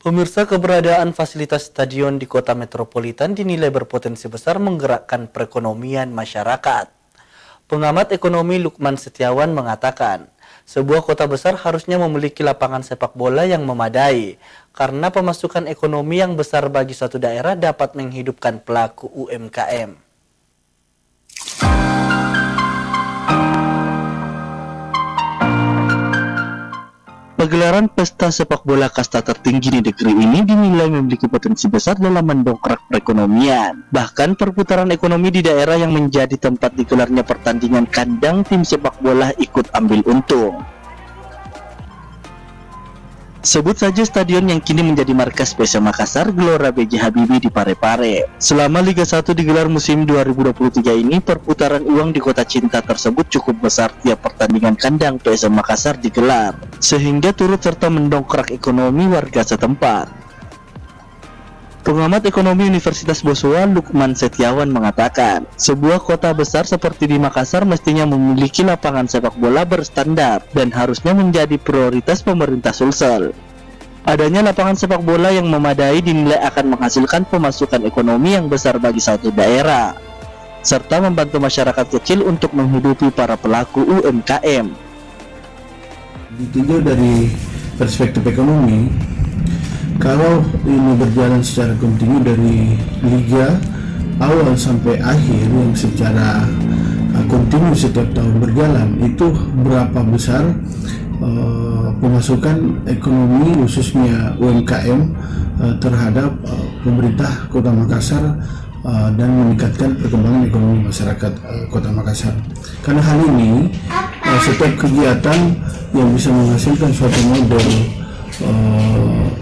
Pemirsa, keberadaan fasilitas stadion di kota metropolitan dinilai berpotensi besar menggerakkan perekonomian masyarakat. Pengamat ekonomi Lukman Setiawan mengatakan, sebuah kota besar harusnya memiliki lapangan sepak bola yang memadai, karena pemasukan ekonomi yang besar bagi suatu daerah dapat menghidupkan pelaku UMKM. Pegelaran pesta sepak bola kasta tertinggi di negeri ini dinilai memiliki potensi besar dalam mendongkrak perekonomian. Bahkan perputaran ekonomi di daerah yang menjadi tempat digelarnya pertandingan kandang tim sepak bola ikut ambil untung. Sebut saja stadion yang kini menjadi markas PSM Makassar, Gelora B.J. Habibie di Parepare. Selama Liga 1 digelar musim 2023 ini, perputaran uang di Kota Cinta tersebut cukup besar tiap pertandingan kandang PSM Makassar digelar, sehingga turut serta mendongkrak ekonomi warga setempat. Pengamat ekonomi Universitas Bosua Lukman Setiawan mengatakan, sebuah kota besar seperti di Makassar mestinya memiliki lapangan sepak bola berstandar dan harusnya menjadi prioritas pemerintah Sulsel. Adanya lapangan sepak bola yang memadai dinilai akan menghasilkan pemasukan ekonomi yang besar bagi suatu daerah, serta membantu masyarakat kecil untuk menghidupi para pelaku UMKM. Ditinjau dari perspektif ekonomi, kalau ini berjalan secara kontinu dari liga awal sampai akhir yang secara kontinu setiap tahun berjalan, itu berapa besar pemasukan ekonomi khususnya UMKM terhadap pemerintah Kota Makassar dan meningkatkan perkembangan ekonomi masyarakat Kota Makassar. Karena hal ini setiap kegiatan yang bisa menghasilkan suatu model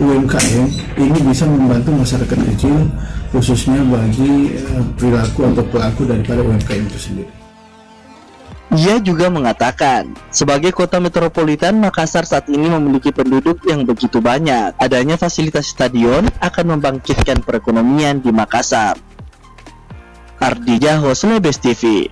UMKM ini bisa membantu masyarakat kecil, khususnya bagi perilaku atau pelaku daripada UMKM itu sendiri. Ia juga mengatakan, sebagai kota metropolitan, Makassar saat ini memiliki penduduk yang begitu banyak. Adanya fasilitas stadion akan membangkitkan perekonomian di Makassar. Ardi Jaho, Selebes TV.